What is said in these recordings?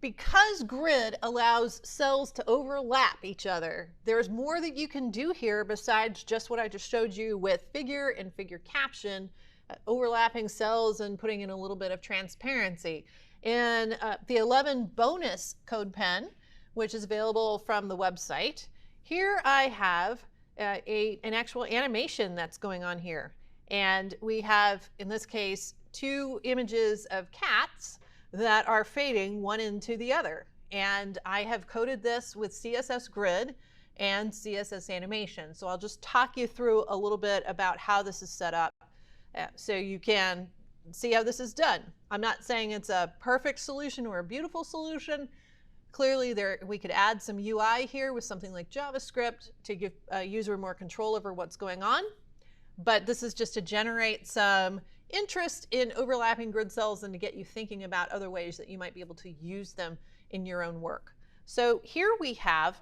Because grid allows cells to overlap each other, there's more that you can do here besides just what I just showed you with figure and figure caption, overlapping cells and putting in a little bit of transparency. In the 11 bonus CodePen, which is available from the website, here I have an actual animation that's going on here. And we have, in this case, 2 images of cats that are fading one into the other. And I have coded this with CSS Grid and CSS Animation. So I'll just talk you through a little bit about how this is set up so you can see how this is done. I'm not saying it's a perfect solution or a beautiful solution. Clearly, we could add some UI here with something like JavaScript to give a user more control over what's going on. But this is just to generate some interest in overlapping grid cells and to get you thinking about other ways that you might be able to use them in your own work. So here we have,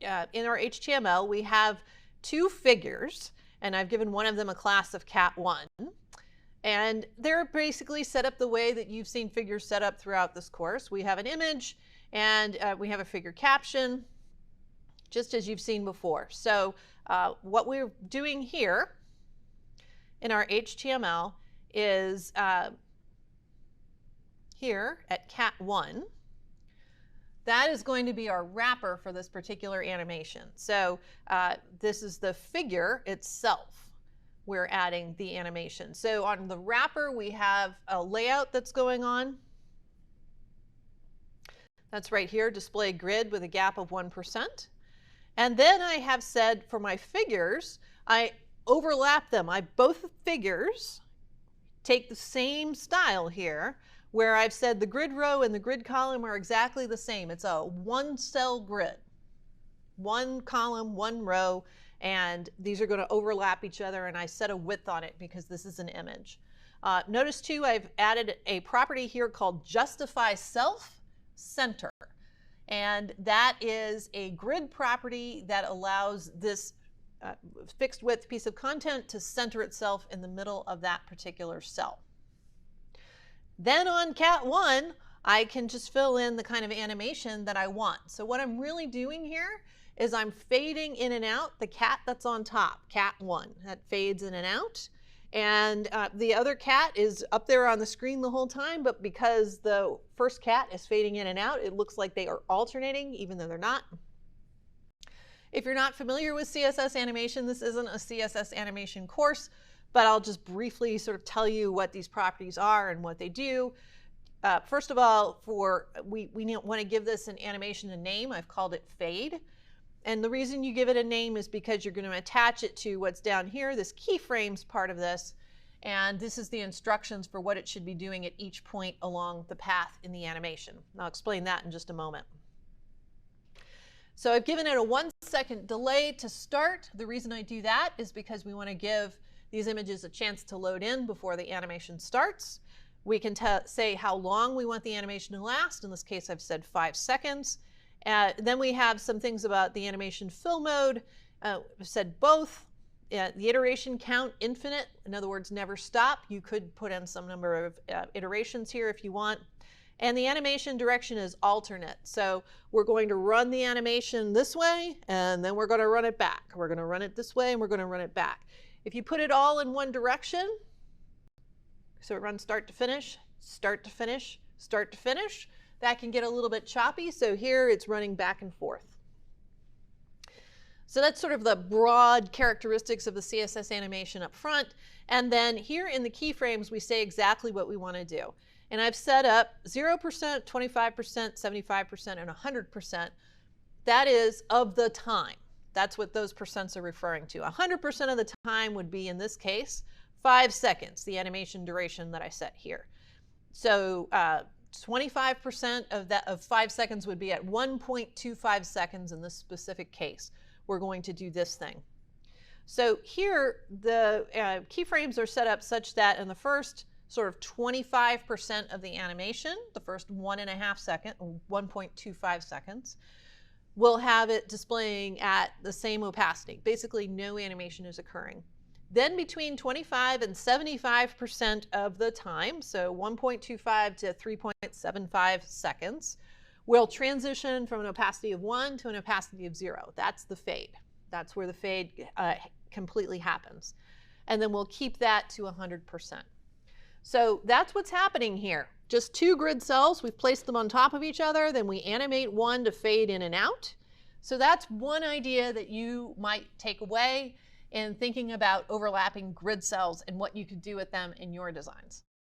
in our HTML, we have 2 figures, and I've given one of them a class of cat1. And they're basically set up the way that you've seen figures set up throughout this course. We have an image, and we have a figure caption, just as you've seen before. So what we're doing here in our HTML is here at cat1. That is going to be our wrapper for this particular animation. So this is the figure itself. We're adding the animation. So on the wrapper, we have a layout that's going on. That's right here, display grid with a gap of 1%. And then I have said for my figures, I overlap them. Both figures take the same style here, where I've said the grid row and the grid column are exactly the same. It's a 1-cell grid. 1 column, 1 row, and these are going to overlap each other, and I set a width on it because this is an image. Notice too, I've added a property here called justify self center, and that is a grid property that allows this fixed width piece of content to center itself in the middle of that particular cell. Then on cat1, I can just fill in the kind of animation that I want. So what I'm really doing here is I'm fading in and out the cat that's on top, cat1. That fades in and out. And the other cat is up there on the screen the whole time, but because the first cat is fading in and out, it looks like they are alternating, even though they're not. If you're not familiar with CSS animation, this isn't a CSS animation course, but I'll just briefly sort of tell you what these properties are and what they do. First of all, we want to give this an animation a name. I've called it fade. And the reason you give it a name is because you're going to attach it to what's down here, this keyframes part of this. And this is the instructions for what it should be doing at each point along the path in the animation. I'll explain that in just a moment. So I've given it a 1-second delay to start. The reason I do that is because we want to give these images a chance to load in before the animation starts. We can say how long we want the animation to last. In this case, I've said 5 seconds. Then we have some things about the animation fill mode. I've said both. The iteration count infinite, in other words, never stop. You could put in some number of iterations here if you want. And the animation direction is alternate. So we're going to run the animation this way, and then we're going to run it back. We're going to run it this way, and we're going to run it back. If you put it all in one direction, so it runs start to finish, start to finish, start to finish, that can get a little bit choppy. So here it's running back and forth. So that's sort of the broad characteristics of the CSS animation up front. And then here in the keyframes, we say exactly what we want to do. And I've set up 0%, 25%, 75%, and 100%. That is of the time. That's what those percents are referring to. 100% of the time would be, in this case, 5 seconds, the animation duration that I set here. So 25% of 5 seconds would be at 1.25 seconds in this specific case. We're going to do this thing. So here, the keyframes are set up such that in the first sort of 25% of the animation, the first 1.5 seconds, 1.25 seconds, we'll have it displaying at the same opacity. Basically, no animation is occurring. Then between 25 and 75% of the time, so 1.25 to 3.75 seconds, we'll transition from an opacity of 1 to an opacity of 0. That's the fade. That's where the fade completely happens. And then we'll keep that to 100%. So that's what's happening here. Just 2 grid cells, we've placed them on top of each other, then we animate one to fade in and out. So that's one idea that you might take away in thinking about overlapping grid cells and what you could do with them in your designs.